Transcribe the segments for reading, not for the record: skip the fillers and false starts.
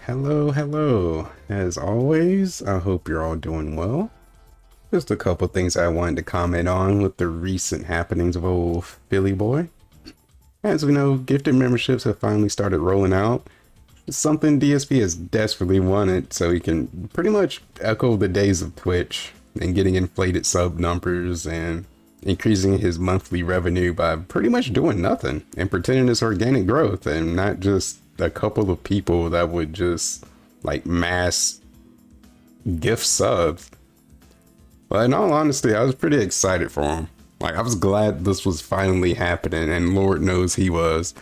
Hello. As always, I hope you're all doing well. Just a couple things I wanted to comment on with the recent happenings of old Philly boy. As we know, gifted memberships have finally started rolling out. It's something DSP has desperately wanted, so he can pretty much echo the days of Twitch and getting inflated sub numbers and increasing his monthly revenue by pretty much doing nothing and pretending it's organic growth and not just a couple of people that would just like mass gift subs. But in all honesty, I was pretty excited for him. Like, I was glad this was finally happening, and Lord knows he was,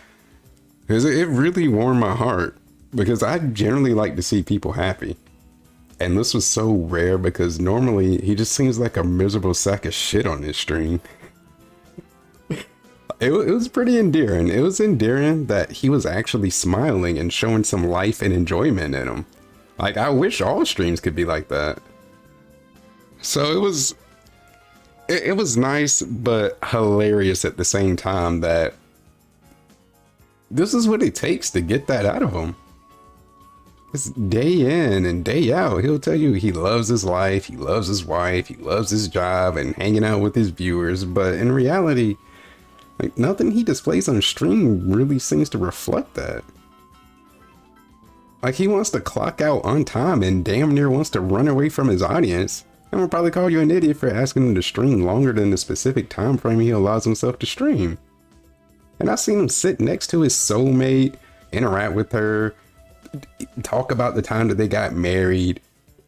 because it really warmed my heart, because I generally like to see people happy. And this was so rare because normally he just seems like a miserable sack of shit on this stream. It was pretty endearing. It was endearing that he was actually smiling and showing some life and enjoyment in him. Like, I wish all streams could be like that. So it was nice, but hilarious at the same time that this is what it takes to get that out of him. It's day in and day out. He'll tell you he loves his life, he loves his wife, he loves his job and hanging out with his viewers. But in reality, like, nothing he displays on stream really seems to reflect that. Like, he wants to clock out on time and damn near wants to run away from his audience. And will probably call you an idiot for asking him to stream longer than the specific time frame he allows himself to stream. And I've seen him sit next to his soulmate, interact with her, talk about the time that they got married,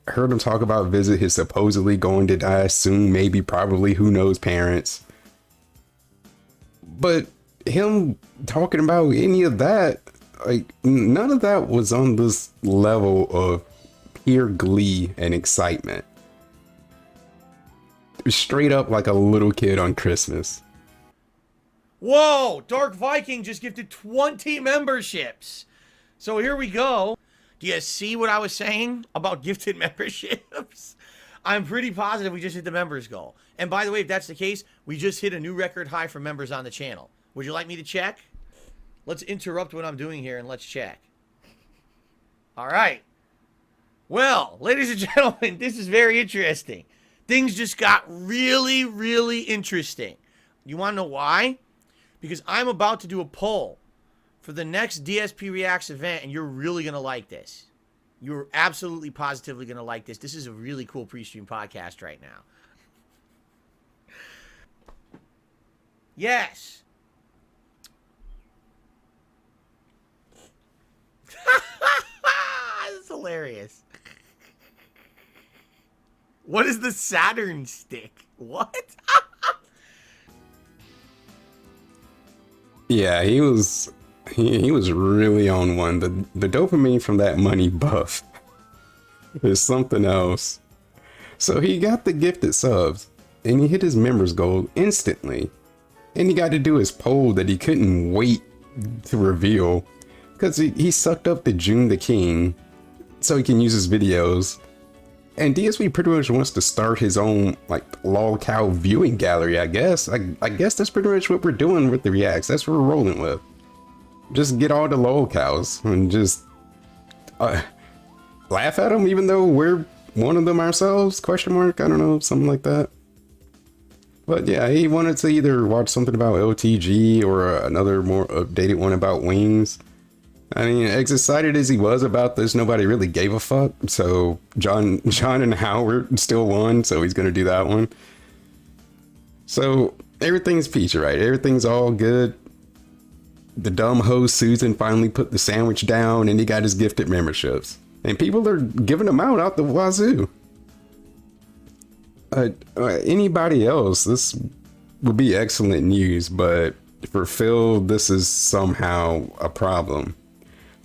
heard him talk about visit his supposedly going to die soon, maybe, probably, who knows, parents. But him talking about any of that, like, none of that was on this level of pure glee and excitement. Straight up like a little kid on Christmas. Whoa! Dark Viking just gifted 20 memberships. So here we go. Do you see what I was saying about gifted memberships? I'm pretty positive we just hit the members goal. And by the way, if that's the case, we just hit a new record high for members on the channel. Would you like me to check? Let's interrupt what I'm doing here and let's check. All right. Well, ladies and gentlemen, this is very interesting. Things just got really, really interesting. You want to know why? Because I'm about to do a poll for the next DSP Reacts event, and you're really going to like this. You're absolutely positively going to like this. This is a really cool pre-stream podcast right now. Yes. That's hilarious. What is the Saturn stick? What? Yeah, he was really on one. The dopamine from that money buff is something else. So he got the gifted subs and he hit his members goal instantly. And he got to do his poll that he couldn't wait to reveal because he sucked up the June the King so he can use his videos. And DSP pretty much wants to start his own, like, lol cow viewing gallery, I guess. I guess that's pretty much what we're doing with the reacts. That's what we're rolling with. Just get all the lol cows and just laugh at them, even though we're one of them ourselves, question mark, I don't know, something like that. But yeah, he wanted to either watch something about LTG or another more updated one about wings. I mean, as excited as he was about this, nobody really gave a fuck. So John and Howard still won, so he's gonna do that one. So everything's peachy, right? Everything's all good. The dumb hoe Susan finally put the sandwich down, and he got his gifted memberships, and people are giving them out the wazoo. Anybody else, this would be excellent news, but for Phil, this is somehow a problem.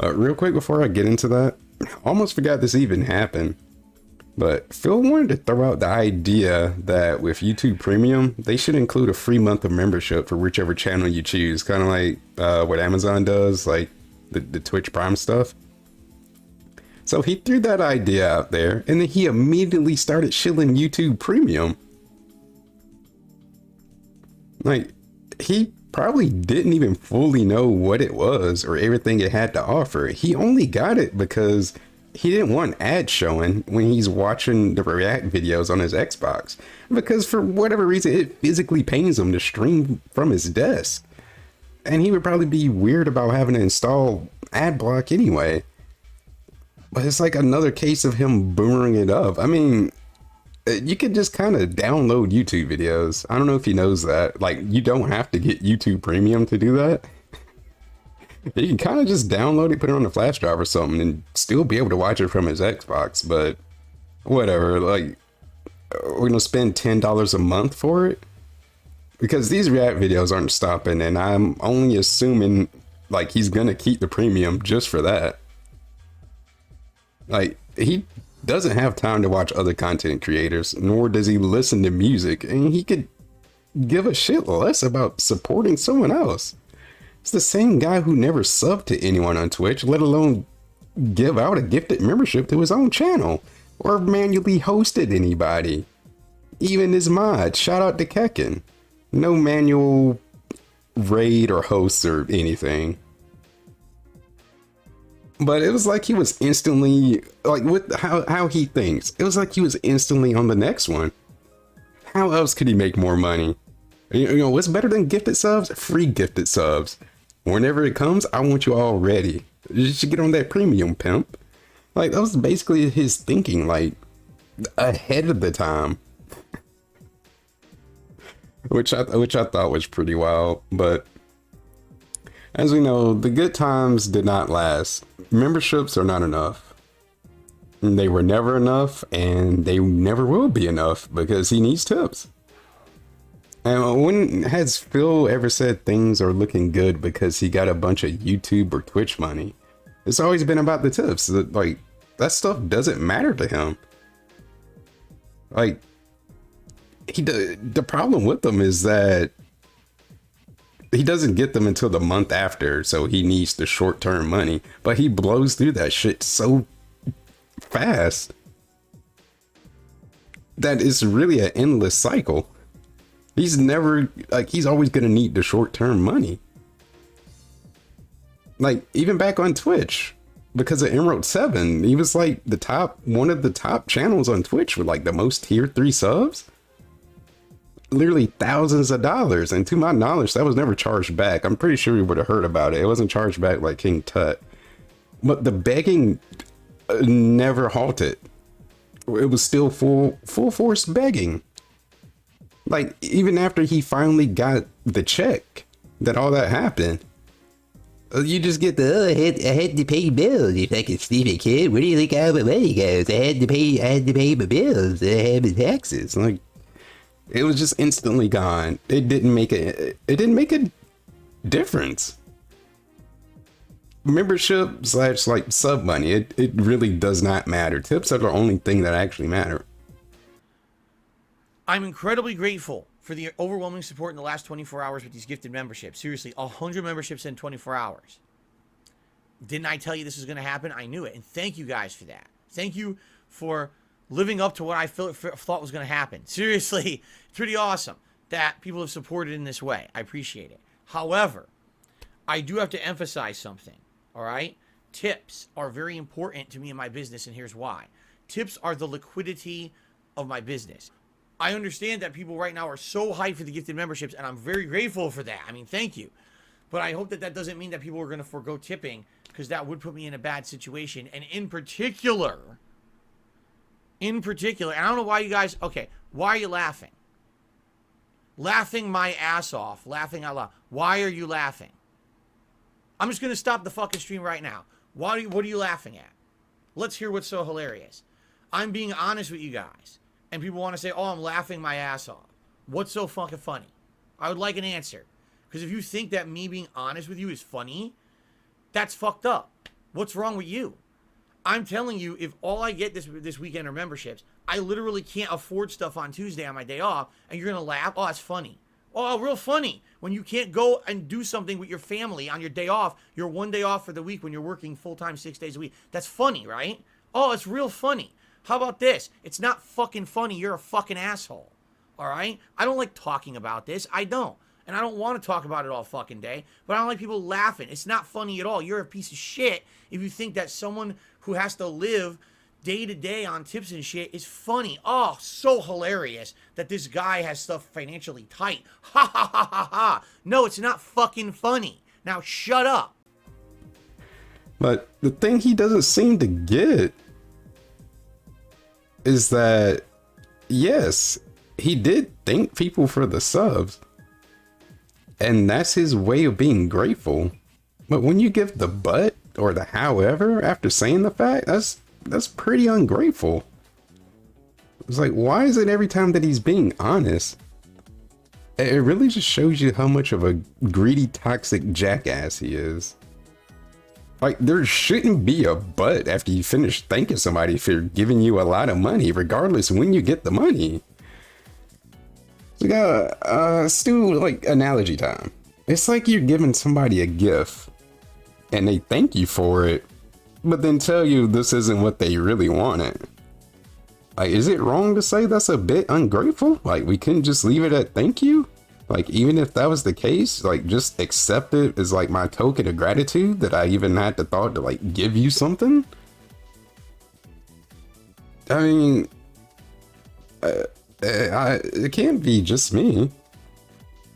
Real quick before I get into that, I almost forgot this even happened, but Phil wanted to throw out the idea that with YouTube Premium, they should include a free month of membership for whichever channel you choose, kind of like what Amazon does, like the Twitch Prime stuff. So he threw that idea out there, and then he immediately started shilling YouTube Premium. Like, he probably didn't even fully know what it was or everything it had to offer. He only got it because he didn't want ads showing when he's watching the React videos on his Xbox. Because for whatever reason, it physically pains him to stream from his desk. And he would probably be weird about having to install ad block anyway. But it's like another case of him boomering it up. I mean, you could just kind of download YouTube videos. I don't know if he knows that. Like, you don't have to get YouTube Premium to do that. You can kind of just download it, put it on a flash drive or something, and still be able to watch it from his Xbox. But whatever. Like, we're gonna spend $10 a month for it because these React videos aren't stopping, and I'm only assuming like he's gonna keep the premium just for that. Like, he doesn't have time to watch other content creators, nor does he listen to music, and he could give a shit less about supporting someone else. It's the same guy who never subbed to anyone on Twitch, let alone give out a gifted membership to his own channel, or manually hosted anybody. Even his mod, shout out to Kekken. No manual raid or hosts or anything. But it was like he was instantly, like with how he thinks, it was like he was instantly on the next one. How else could he make more money? You know, what's better than gifted subs? Free gifted subs. Whenever it comes, I want you all ready. You should get on that premium, pimp. Like, that was basically his thinking, like, ahead of the time. which I thought was pretty wild, but as we know, the good times did not last. Memberships are not enough. They were never enough, and they never will be enough because he needs tips. And when has Phil ever said things are looking good because he got a bunch of YouTube or Twitch money? It's always been about the tips. Like, that stuff doesn't matter to him. Like, the problem with them is that he doesn't get them until the month after, so he needs the short-term money. But he blows through that shit so fast that it's really an endless cycle. He's never, like, he's always gonna need the short-term money. Like, even back on Twitch, because of Emerald 7, he was like one of the top channels on Twitch with like the most tier 3 subs. Literally thousands of dollars, and to my knowledge, that was never charged back. I'm pretty sure we would have heard about it. It wasn't charged back like King Tut. But the begging never halted. It was still full force begging. Like, even after he finally got the check, that all that happened, you just get the, I had to pay bills. If I could sleep a kid, where do you think all my money goes? I had to pay my bills. I had my taxes. Like, it was just instantly gone. It didn't make a difference. Membership / like sub money, it really does not matter. Tips are the only thing that actually matter. I'm incredibly grateful for the overwhelming support in the last 24 hours with these gifted memberships. Seriously, 100 memberships in 24 hours. Didn't I tell you this was going to happen? I knew it. And thank you guys for that. Thank you for living up to what I thought was going to happen. Seriously, it's pretty awesome that people have supported in this way. I appreciate it. However, I do have to emphasize something, all right? Tips are very important to me in my business, and here's why. Tips are the liquidity of my business. I understand that people right now are so hyped for the gifted memberships, and I'm very grateful for that. I mean, thank you. But I hope that that doesn't mean that people are going to forego tipping, because that would put me in a bad situation. And in particular, and I don't know why you guys, okay, why are you laughing? Laughing my ass off, laughing out loud. Why are you laughing? I'm just going to stop the fucking stream right now. What are you laughing at? Let's hear what's so hilarious. I'm being honest with you guys. And people want to say, oh, I'm laughing my ass off. What's so fucking funny? I would like an answer. Because if you think that me being honest with you is funny, that's fucked up. What's wrong with you? I'm telling you, if all I get this weekend are memberships, I literally can't afford stuff on Tuesday on my day off, and you're going to laugh? Oh, it's funny. Oh, real funny. When you can't go and do something with your family on your day off, your one day off for the week when you're working full-time 6 days a week. That's funny, right? Oh, it's real funny. How about this? It's not fucking funny. You're a fucking asshole. All right? I don't like talking about this. I don't. and I don't want to talk about it all fucking day, but I don't like people laughing. It's not funny at all. You're a piece of shit if you think that someone who has to live day to day on tips and shit is funny. Oh, so hilarious that this guy has stuff financially tight. Ha ha ha ha ha. No, it's not fucking funny. Now shut up. But the thing he doesn't seem to get is that, yes, he did thank people for the subs, and that's his way of being grateful. But when you give the but or the however after saying the fact, that's pretty ungrateful. It's like, why is it every time that he's being honest? It really just shows you how much of a greedy, toxic jackass he is. Like, there shouldn't be a but after you finish thanking somebody for giving you a lot of money, regardless when you get the money. Like, Stu, like, analogy time. It's like you're giving somebody a gift, and they thank you for it, but then tell you this isn't what they really wanted. Like, is it wrong to say that's a bit ungrateful? Like, we couldn't just leave it at thank you? Like, even if that was the case, like, just accept it as, like, my token of gratitude that I even had the thought to, like, give you something? I mean, it can't be just me.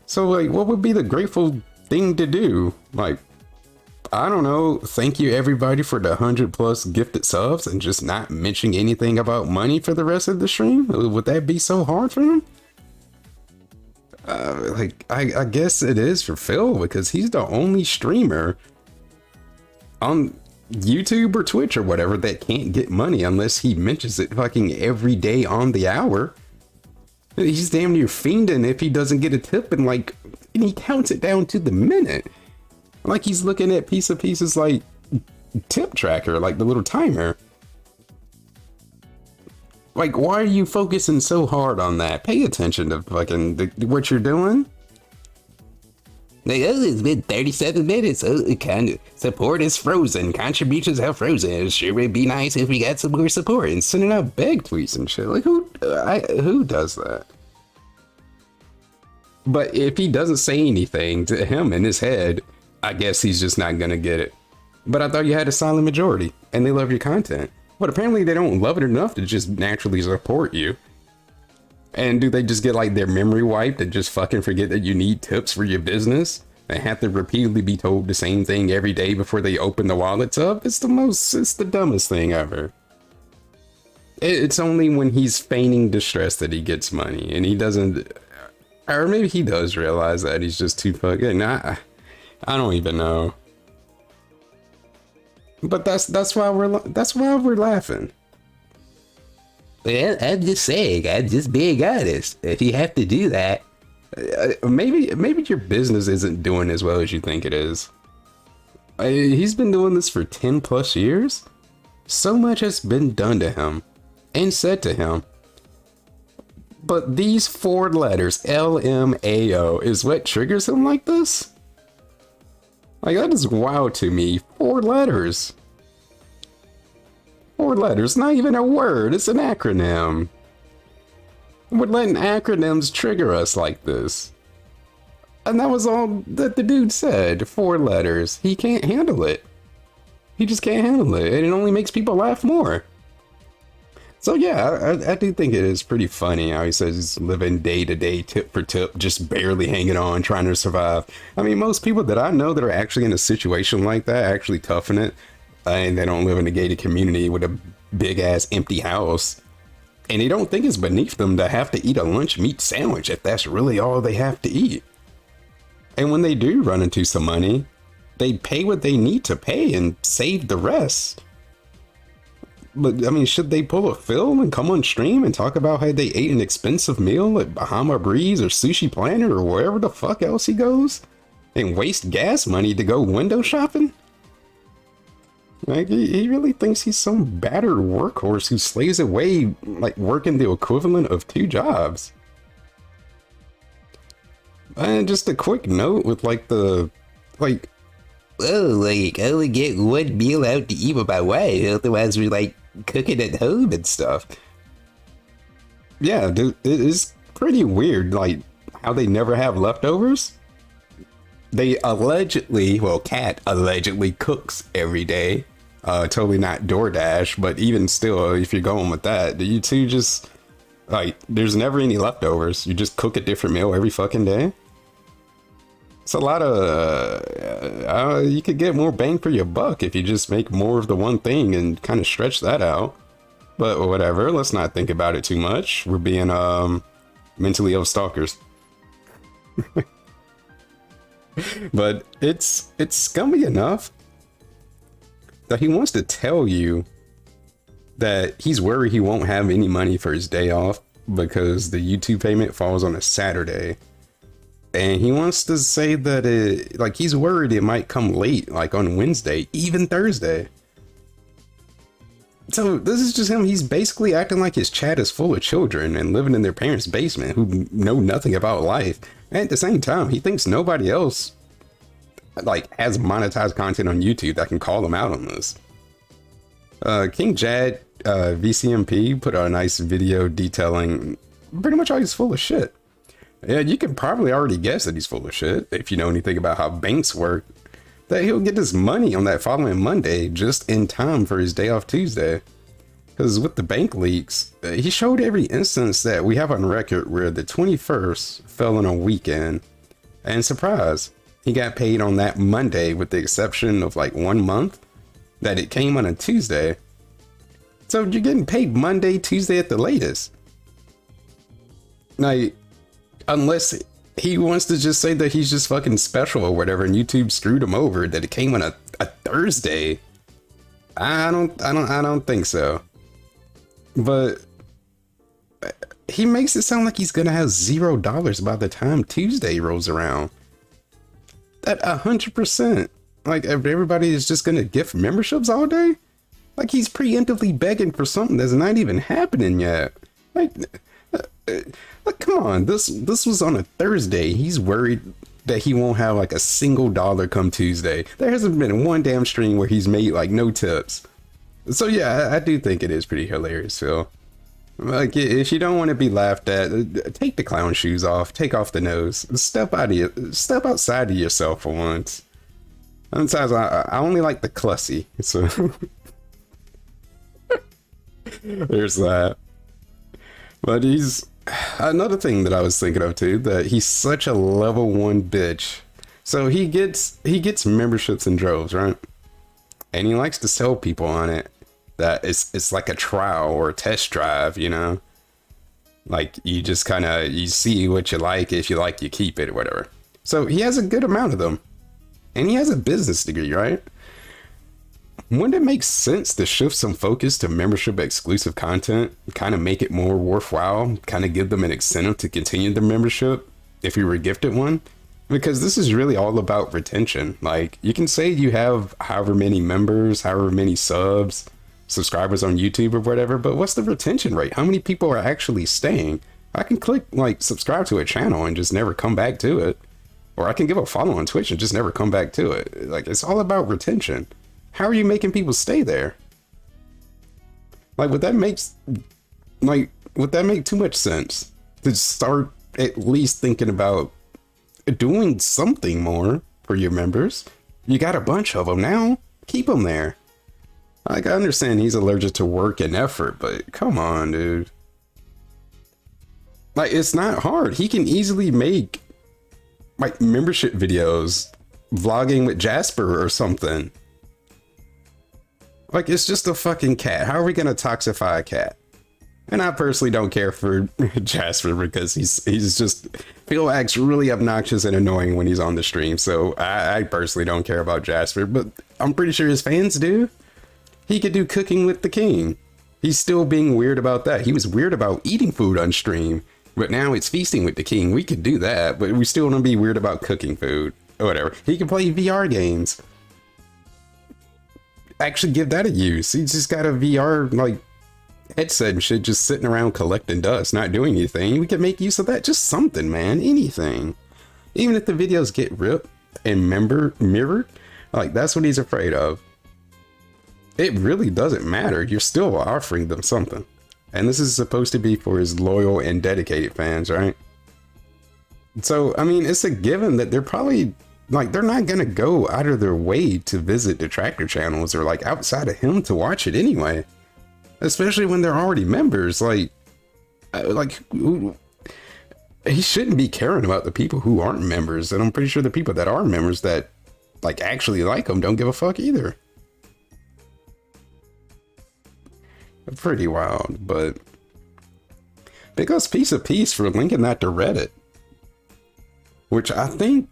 So, like, what would be the grateful thing to do? Like, I don't know, thank you everybody for the 100+ gifted subs and just not mention anything about money for the rest of the stream? Would that be so hard for him? Like, I guess it is for Phil, because he's the only streamer on YouTube or Twitch or whatever that can't get money unless he mentions it fucking every day on the hour. He's damn near fiending if he doesn't get a tip, and he counts it down to the minute. Like he's looking at pieces like tip tracker, like the little timer. Like, why are you focusing so hard on that? Pay attention to fucking what you're doing. Like, oh, it's been 37 minutes. Oh, kind of support is frozen. Contributions have frozen. It sure would be nice if we got some more support. And sending out beg tweets and shit. Like, who does that? But if he doesn't say anything to him in his head, I guess he's just not gonna get it. But I thought you had a silent majority, and they love your content. But apparently they don't love it enough to just naturally support you. And do they just get like their memory wiped and just fucking forget that you need tips for your business? And have to repeatedly be told the same thing every day before they open the wallets up? It's the dumbest thing ever. It's only when he's feigning distress that he gets money, and he doesn't, or maybe he does realize that he's just too fucking, I don't even know. But that's why we're laughing. Well, I'm just saying, I'm just being honest. If you have to do that, maybe your business isn't doing as well as you think it is. He's been doing this for 10+ years. So much has been done to him and said to him. But these 4 letters, LMAO, is what triggers him like this? Like, that is wild to me. 4 letters. 4 letters, not even a word, it's an acronym. We're letting acronyms trigger us like this. And that was all that the dude said. 4 letters. He can't handle it. He just can't handle it, and it only makes people laugh more. So yeah, I do think it is pretty funny how he says he's living day to day, tip for tip, just barely hanging on, trying to survive. I mean, most people that I know that are actually in a situation like that actually toughen it, and they don't live in a gated community with a big ass empty house. And they don't think it's beneath them to have to eat a lunch meat sandwich if that's really all they have to eat. And when they do run into some money, they pay what they need to pay and save the rest. But I mean, should they pull a Phil and come on stream and talk about how they ate an expensive meal at Bahama Breeze or Sushi Planet or wherever the fuck else he goes, and waste gas money to go window shopping? Like, he really thinks he's some battered workhorse who slays away, like, working the equivalent of 2 jobs. And just a quick note with, like, oh, like, I only get 1 meal out to eat with my wife, otherwise we're, like, cooking at home and stuff. Yeah, dude, it is pretty weird, like, how they never have leftovers. they allegedly, well, Cat allegedly cooks every day. Totally not DoorDash, but even still, if you're going with that, you two just, like, there's never any leftovers. You just cook a different meal every fucking day. It's a lot of, you could get more bang for your buck if you just make more of the one thing and kind of stretch that out. But whatever, let's not think about it too much. We're being, mentally ill stalkers. But it's scummy enough that he wants to tell you that he's worried he won't have any money for his day off because the YouTube payment falls on a Saturday. And he wants to say that he's worried it might come late, like on Wednesday, even Thursday. So this is just him. He's basically acting like his chat is full of children and living in their parents' basement who know nothing about life. And at the same time, he thinks nobody else has monetized content on YouTube that can call him out on this. King Jad, VCMP, put out a nice video detailing pretty much how he's full of shit. Yeah, you can probably already guess that he's full of shit if you know anything about how banks work. That he'll get his money on that following Monday just in time for his day off Tuesday. Because with the bank leaks, he showed every instance that we have on record where the 21st fell on a weekend. And surprise, he got paid on that Monday with the exception of like 1 month that it came on a Tuesday. So you're getting paid Monday, Tuesday at the latest. Like, unless he wants to just say that he's just fucking special or whatever and YouTube screwed him over that it came on a Thursday. I don't think so. But he makes it sound like he's gonna have $0 by the time Tuesday rolls around. That 100%. Like, everybody is just gonna gift memberships all day? Like, he's preemptively begging for something that's not even happening yet. Like, come on, this was on a Thursday. He's worried that he won't have like a single dollar come Tuesday. There hasn't been one damn stream where he's made like no tips. So yeah, I do think it is pretty hilarious, Phil. Like, if you don't want to be laughed at, take the clown shoes off, take off the nose, step outside of yourself for once. Sometimes I only like the clussy, so there's that. But he's another thing that I was thinking of too, that he's such a level 1 bitch. So he gets memberships in droves, right? And he likes to sell people on it that it's like a trial or a test drive, you know? Like, you just kind of, you see what you like. If you like, you keep it or whatever. So he has a good amount of them. And he has a business degree, right? Wouldn't it make sense to shift some focus to membership exclusive content, kind of make it more worthwhile, kind of give them an incentive to continue the membership if you were gifted one? Because this is really all about retention. Like, you can say you have however many members, however many subscribers on YouTube or whatever, but what's the retention rate? How many people are actually staying? I can click like subscribe to a channel and just never come back to it. Or I can give a follow on Twitch and just never come back to it. Like, it's all about retention. How are you making people stay there? Like, would that make too much sense to start at least thinking about doing something more for your members? You got a bunch of them now. Keep them there. Like, I understand he's allergic to work and effort, but come on, dude. Like, it's not hard. He can easily make like membership videos, vlogging with Jasper or something. Like, it's just a fucking cat. How are we gonna toxify a cat? And I personally don't care for Jasper because he's just, Phil acts really obnoxious and annoying when he's on the stream. So I personally don't care about Jasper, but I'm pretty sure his fans do. He could do cooking with the king. He's still being weird about that. He was weird about eating food on stream, but now it's feasting with the king. We could do that, but we still want to be weird about cooking food or whatever. He can play VR games. Actually give that a use. He's just got a VR like headset and shit, just sitting around collecting dust, not doing anything. We can make use of that. Just something, man. Anything. Even if the videos get ripped and mirrored, like, that's what he's afraid of. It really doesn't matter. You're still offering them something. And this is supposed to be for his loyal and dedicated fans, right? So, I mean, it's a given that they're probably like they're not gonna go out of their way to visit Detractor channels or like outside of him to watch it anyway. Especially when they're already members. He shouldn't be caring about the people who aren't members, and I'm pretty sure the people that are members that like actually like him don't give a fuck either. Pretty wild, but big us piece of peace for linking that to Reddit, which I think,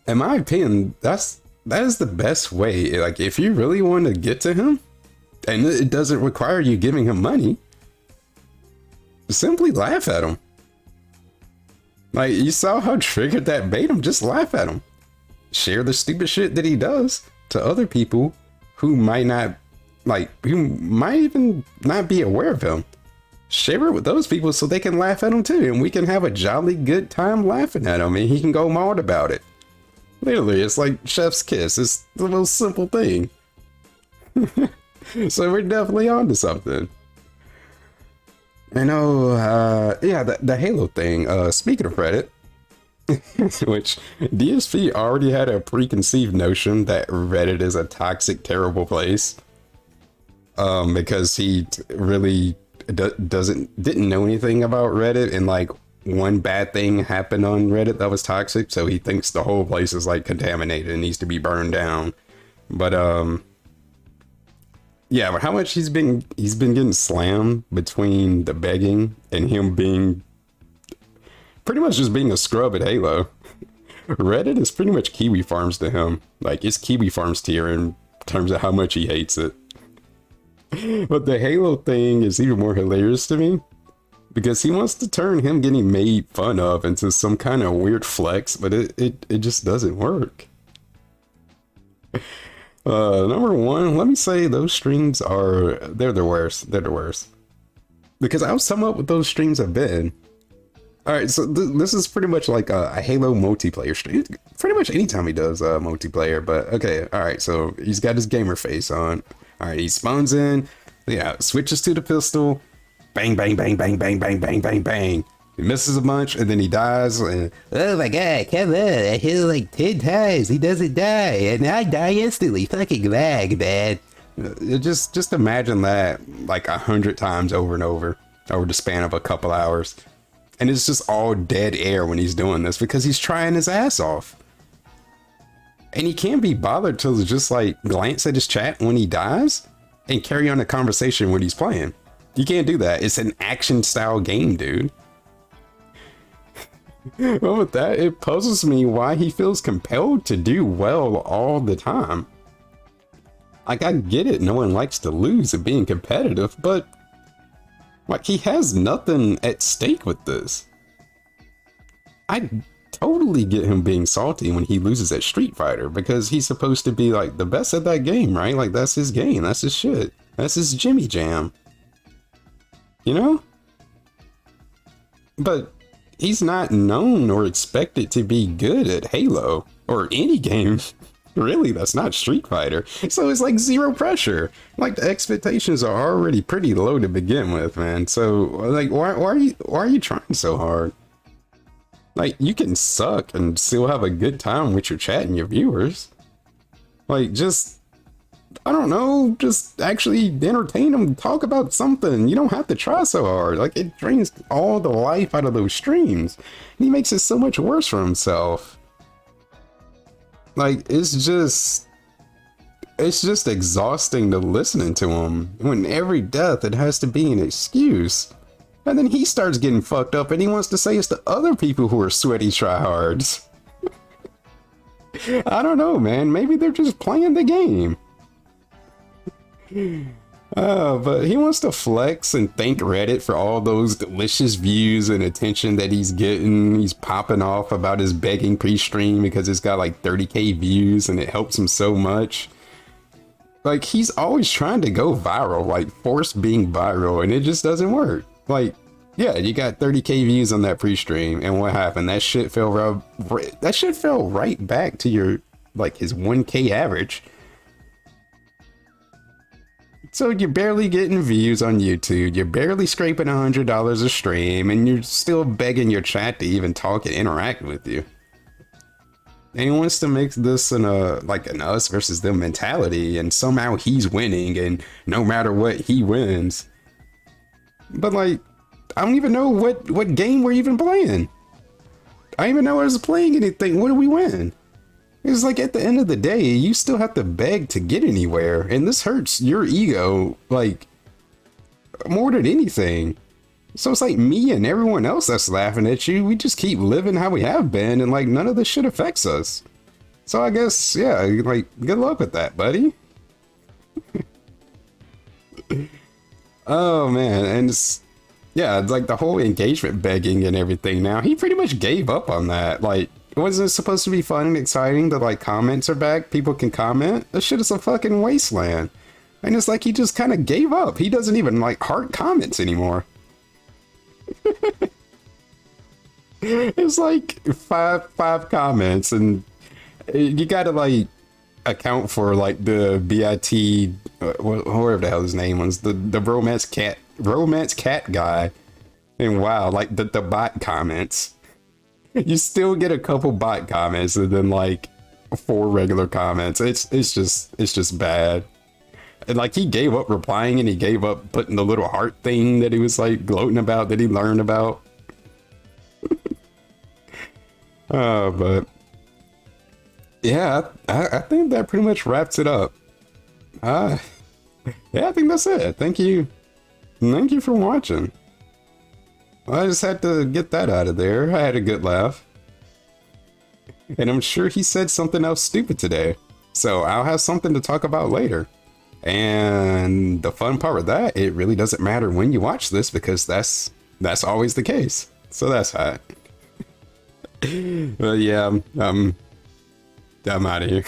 in my opinion, that is the best way. Like, if you really want to get to him, and it doesn't require you giving him money, simply laugh at him. Like, you saw how triggered that made him. Just laugh at him. Share the stupid shit that he does to other people who might not, like, who might even not be aware of him. Share it with those people so they can laugh at him too, and we can have a jolly good time laughing at him, and he can go mad about it. Literally, it's like chef's kiss. It's the most simple thing. So we're definitely onto something. I know, yeah, the Halo thing, speaking of Reddit, which DSP already had a preconceived notion that Reddit is a toxic, terrible place, because he really didn't know anything about Reddit, and like one bad thing happened on Reddit that was toxic, so he thinks the whole place is like contaminated and needs to be burned down. But yeah, but how much he's been getting slammed between the begging and him being pretty much just being a scrub at Halo. Reddit is pretty much Kiwi Farms to him. Like, it's Kiwi Farms tier in terms of how much he hates it. But the Halo thing is even more hilarious to me, because he wants to turn him getting made fun of into some kind of weird flex, but it just doesn't work. Number one, let me say those streams they're the worst. They're the worst. Because I'll sum up what those streams have been. Alright, so this is pretty much like a Halo multiplayer stream. Pretty much anytime he does multiplayer, but okay, alright, so he's got his gamer face on. Alright, he spawns in, yeah, switches to the pistol, bang, bang, bang, bang, bang, bang, bang, bang, bang. He misses a bunch, and then he dies, and oh my god, come on, I hit him like 10 times, he doesn't die, and I die instantly, fucking lag, man. Just imagine that like 100 times over and over the span of a couple hours. And it's just all dead air when he's doing this, because he's trying his ass off. And he can't be bothered to just like glance at his chat when he dies and carry on a conversation when he's playing. You can't do that. It's an action style game, dude. Well, with that, it puzzles me why he feels compelled to do well all the time. Like, I get it, no one likes to lose and being competitive, but like, he has nothing at stake with this. I totally get him being salty when he loses at Street Fighter, because he's supposed to be like the best at that game, right? Like, that's his game, that's his shit, that's his Jimmy Jam, you know? But he's not known or expected to be good at Halo or any game. Really, that's not Street Fighter. So it's like zero pressure. Like, the expectations are already pretty low to begin with, man. So like, why are you trying so hard? Like, you can suck and still have a good time with your chat and your viewers. Like, just, I don't know, just actually entertain them, talk about something. You don't have to try so hard. Like, it drains all the life out of those streams. And he makes it so much worse for himself. Like, it's just exhausting to listening to him. When every death, it has to be an excuse. And then he starts getting fucked up and he wants to say it's the other people who are sweaty tryhards. I don't know, man. Maybe they're just playing the game. But he wants to flex and thank Reddit for all those delicious views and attention that he's getting. He's popping off about his begging pre-stream because it's got like 30k views and it helps him so much. Like, he's always trying to go viral, like force being viral, and it just doesn't work. Like, yeah, you got 30k views on that pre-stream, and what happened? That shit fell right back to your, like, his 1k average. So you're barely getting views on YouTube, you're barely scraping $100 a stream, and you're still begging your chat to even talk and interact with you. And he wants to make this like an us versus them mentality, and somehow he's winning, and no matter what, he wins. But like, I don't even know what game we're even playing. I don't even know I was playing anything. What do we win? It's like at the end of the day, you still have to beg to get anywhere, and this hurts your ego like more than anything. So it's like me and everyone else that's laughing at you, we just keep living how we have been, and like none of this shit affects us. So I guess, yeah, like good luck with that, buddy. Oh man, and yeah, it's like the whole engagement begging and everything now, he pretty much gave up on that. Like, wasn't it supposed to be fun and exciting that like comments are back, people can comment? This shit is a fucking wasteland. And it's like he just kind of gave up. He doesn't even like heart comments anymore. It's like five comments, and you gotta like account for like the BIT, whoever the hell his name was, the romance cat guy. And wow, like the bot comments, you still get a couple bot comments and then like 4 regular comments. It's just bad. And like he gave up replying, and he gave up putting the little heart thing that he was like gloating about that he learned about. But yeah, I think that pretty much wraps it up. Yeah, I think that's it. Thank you for watching. I just had to get that out of there. I had a good laugh, and I'm sure he said something else stupid today, so I'll have something to talk about later. And the fun part with that, it really doesn't matter when you watch this, because that's always the case. So that's hot. But yeah, I'm out of here.